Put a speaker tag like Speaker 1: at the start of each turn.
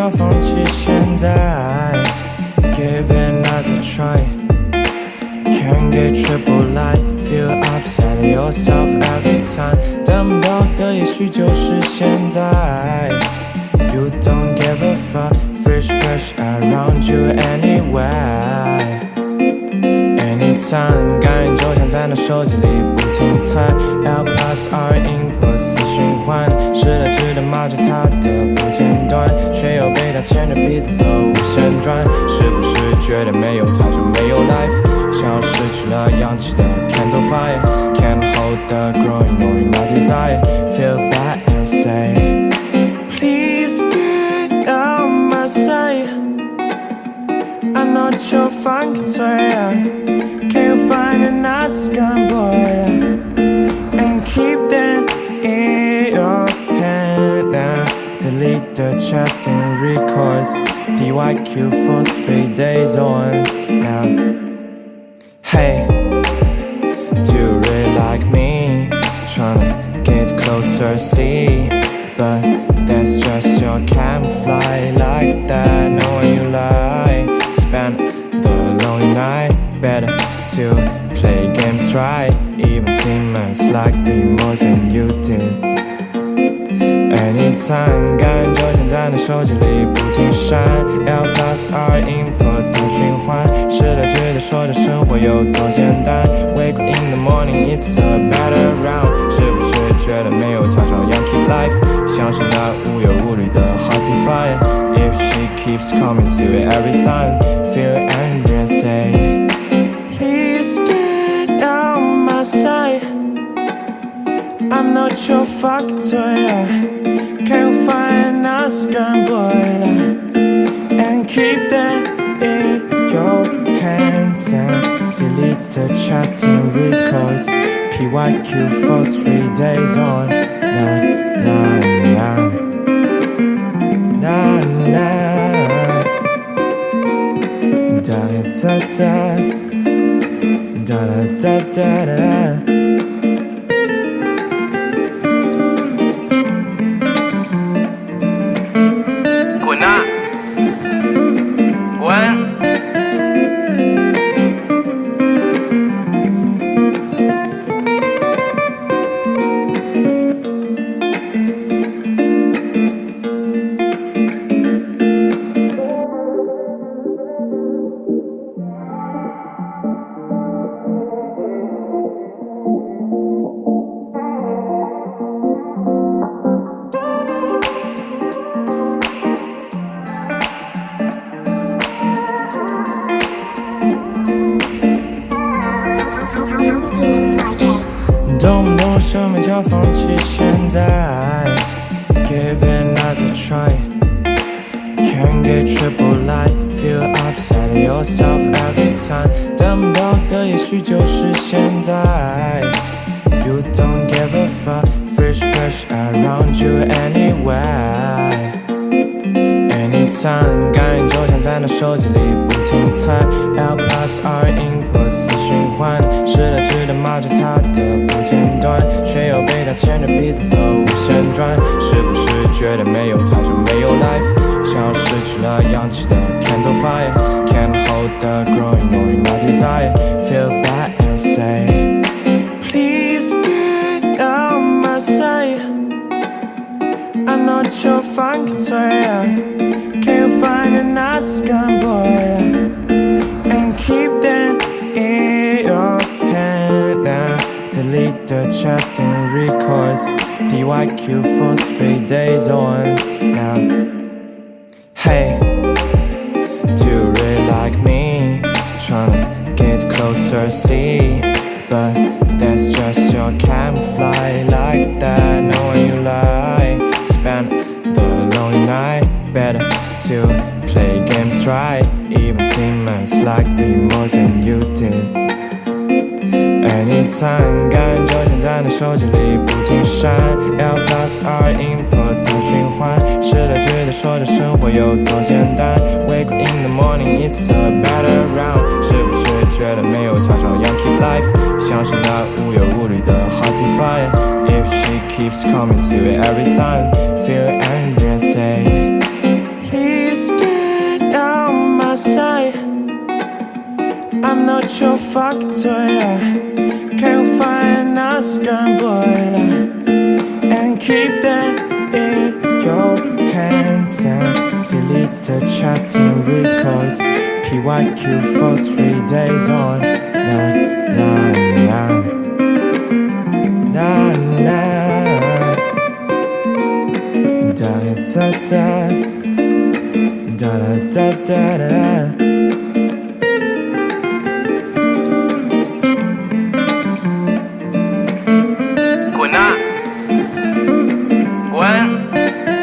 Speaker 1: 叫放弃现在 Give it another try Can't get triple light Feel upset at yourself every time 等不到的也许就是现在 You don't give a fuck Fresh around you anyway Anytime 感应就像在那手机里不停猜 L plus R input 死循环失了智的骂着他的不间断却又被他牵着鼻子走无限转是不是觉得没有他就没有 life 像失去了氧气的 candle fire Can't hold the growing knowing my desire Feel bad and say Please get out my sight I'm not your funky toy Can you find another scum boy And keep them in your hand now Delete the chatting records PYQ for 3 days on now Hey, do you really like me? Tryna get closer, see But that's just your camouflage Like that, knowing you lie Spend the lonely night Better to play games right Even teammates like me more than you did Anytime 感应就像在那手机里不停闪 L plus R input 等循环失了智的说着生活有多简单 Wake up in the morning it's a better round 是不是觉得没有他照样 keep life 像是那无忧无虑的 hottie fire If she keeps coming to it every time Feel angry and say Please get out my sight I'm not your fucking toy Can you find another scum boy And keep them in your hands And delete the chatting records PYQ for 3 days on Nah, nah, nah Nah, nah Da da da da Da da da da da da滚啊！滚！懂不懂什么叫放弃现在 Give it another try Can't get triple light Feel upset at yourself every time 等不到的也许就是现在 You don't give a fuck Fresh around you anyway Anytime 感应就像在那手机里不停猜 L plus R input 死循环失了智的骂着他的不间断却又被他牵着鼻子走无限转是不是觉得没有他就没有 life 像失去了氧气的 candle fire Can't hold the growing knowing my desire Feel bad and say Please get out my sight I'm not your funky toy Can you find another scum boy And keep them in your hand now Delete the chatting records PYQ for 3 days on now Hey, do you really like me? Tryna get closer, see But that's just your camouflage Like that, knowing you lie Spend the lonely night Better to play games right Even teammates like me more than you did Anytime 感应就像在那手机里不停闪 L plus R input 等循环失了智的说着生活有多简单 Wake up in the morning it's a better round 是不是觉得没有他照样 keep life 像是那无忧无虑的 hottie fire If she keeps coming to it every time Feel angry and say Please I'm not your fucking toy, Can't find us gun boy, and keep them in your hands and delete the chatting records. PYQ for 3 days on. Nah, nah, nah. Nah, nah. Da da da da. Da da da da da da.
Speaker 2: 滚啊！滚！